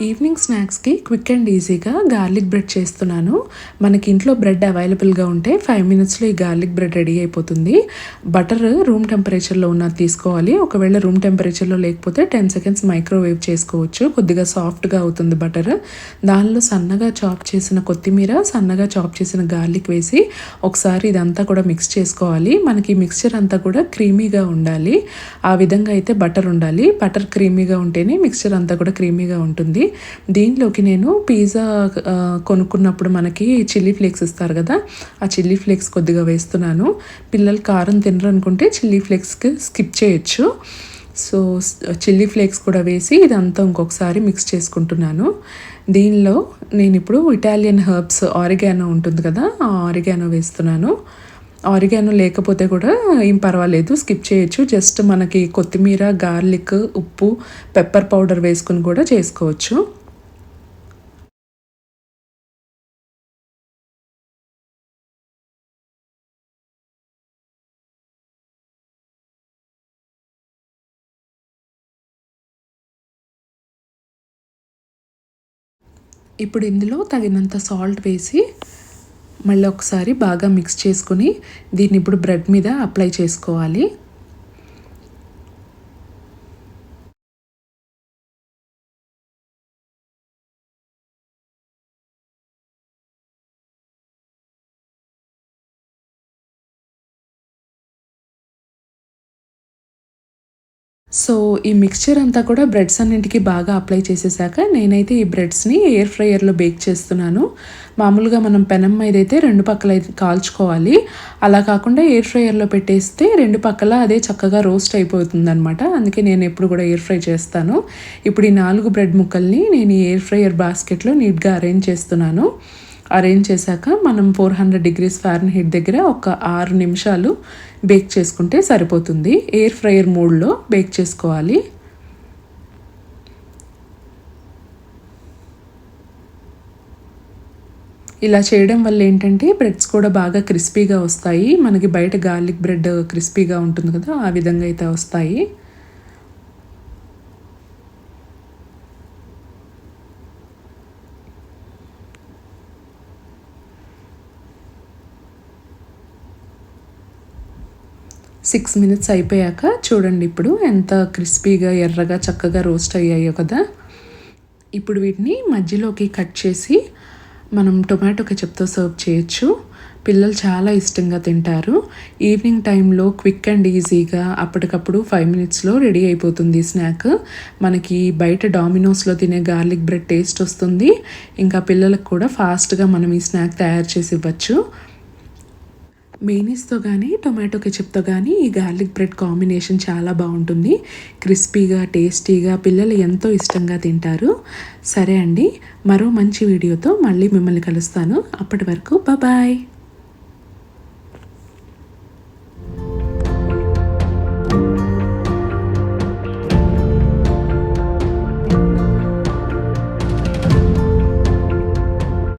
Evening స్నాక్స్కి quick and ఈజీగా garlic bread చేస్తున్నాను. మనకి ఇంట్లో బ్రెడ్ అవైలబుల్గా ఉంటే 5 మినిట్స్లో ఈ గార్లిక్ బ్రెడ్ రెడీ అయిపోతుంది. బటర్ రూమ్ టెంపరేచర్లో ఉన్నది తీసుకోవాలి. ఒకవేళ రూమ్ టెంపరేచర్లో లేకపోతే 10 సెకండ్స్ మైక్రోవేవ్ చేసుకోవచ్చు. కొద్దిగా సాఫ్ట్గా అవుతుంది బటర్. దానిలో సన్నగా చాప్ చేసిన కొత్తిమీర, సన్నగా చాప్ చేసిన గార్లిక్ వేసి ఒకసారి ఇదంతా కూడా మిక్స్ చేసుకోవాలి. మనకి మిక్స్చర్ అంతా కూడా క్రీమీగా ఉండాలి. ఆ విధంగా అయితే బటర్ ఉండాలి. బటర్ క్రీమీగా ఉంటేనే మిక్స్చర్ అంతా కూడా క్రీమీగా ఉంటుంది. దీనిలోకి నేను పిజ్జా కొనుక్కున్నప్పుడు మనకి చిల్లీ ఫ్లేక్స్ ఇస్తారు కదా, ఆ చిల్లీ ఫ్లేక్స్ కొద్దిగా వేస్తున్నాను. పిల్లలు కారం తినరు అనుకుంటే చిల్లీ ఫ్లేక్స్కి స్కిప్ చేయొచ్చు. సో చిల్లీ ఫ్లేక్స్ కూడా వేసి ఇదంతా ఇంకొకసారి మిక్స్ చేసుకుంటున్నాను. దీనిలో నేను ఇప్పుడు ఇటాలియన్ హర్బ్స్ ఆరిగానో ఉంటుంది కదా, ఆ ఆరిగానో వేస్తున్నాను. ఆరిగానో లేకపోతే కూడా ఏం పర్వాలేదు, స్కిప్ చేయొచ్చు. జస్ట్ మనకి కొత్తిమీర, గార్లిక్, ఉప్పు, పెప్పర్ పౌడర్ వేసుకుని కూడా చేసుకోవచ్చు. ఇప్పుడు ఇందులో తగినంత సాల్ట్ వేసి మళ్ళీ ఒకసారి బాగా మిక్స్ చేసుకొని దీన్ని ఇప్పుడు బ్రెడ్ మీద అప్లై చేసుకోవాలి. సో ఈ మిక్స్చర్ అంతా కూడా బ్రెడ్స్ అన్నింటికి బాగా అప్లై చేసేసాక నేనైతే ఈ బ్రెడ్స్ని ఎయిర్ ఫ్రైయర్లో బేక్ చేస్తున్నాను. మామూలుగా మనం పెనం మీద అయితే 2 పక్కల కాల్చుకోవాలి. అలా కాకుండా ఎయిర్ ఫ్రైయర్లో పెట్టేస్తే 2 పక్కల అదే చక్కగా రోస్ట్ అయిపోతుంది అనమాట. అందుకే నేను ఎప్పుడు కూడా ఎయిర్ ఫ్రై చేస్తాను. ఇప్పుడు ఈ 4 బ్రెడ్ ముక్కల్ని నేను ఈ ఎయిర్ ఫ్రైయర్ బాస్కెట్లో నీట్గా అరేంజ్ చేస్తున్నాను. అరేంజ్ చేశాక మనం 400 డిగ్రీస్ ఫారెన్హీట్ దగ్గర ఒక 6 నిమిషాలు బేక్ చేసుకుంటే సరిపోతుంది. ఎయిర్ ఫ్రైయర్ మోడ్లో బేక్ చేసుకోవాలి. ఇలా చేయడం వల్ల ఏంటంటే బ్రెడ్స్ కూడా బాగా క్రిస్పీగా వస్తాయి. మనకి బయట గార్లిక్ బ్రెడ్ క్రిస్పీగా ఉంటుంది కదా, ఆ విధంగా అయితే వస్తాయి. 6 మినిట్స్ అయిపోయాక చూడండి ఇప్పుడు ఎంత క్రిస్పీగా, ఎర్రగా, చక్కగా రోస్ట్ అయ్యాయో కదా. ఇప్పుడు వీటిని మధ్యలోకి కట్ చేసి మనం టొమాటో కెచప్తో సర్వ్ చేయొచ్చు. పిల్లలు చాలా ఇష్టంగా తింటారు. ఈవినింగ్ టైంలో క్విక్ అండ్ ఈజీగా అప్పటికప్పుడు 5 మినిట్స్లో రెడీ అయిపోతుంది స్నాక్. మనకి బయట డామినోస్లో తినే గార్లిక్ బ్రెడ్ టేస్ట్ వస్తుంది. ఇంకా పిల్లలకు కూడా ఫాస్ట్గా మనం ఈ స్నాక్ తయారు చేసి ఇవ్వచ్చు. మెయినీస్తో కానీ టొమాటో కెచప్తో కానీ ఈ గార్లిక్ బ్రెడ్ కాంబినేషన్ చాలా బాగుంటుంది. క్రిస్పీగా, టేస్టీగా, పిల్లలు ఎంతో ఇష్టంగా తింటారు. సరే అండి, మరో మంచి వీడియోతో మళ్ళీ మిమ్మల్ని కలుస్తాను. అప్పటి వరకు బాయ్.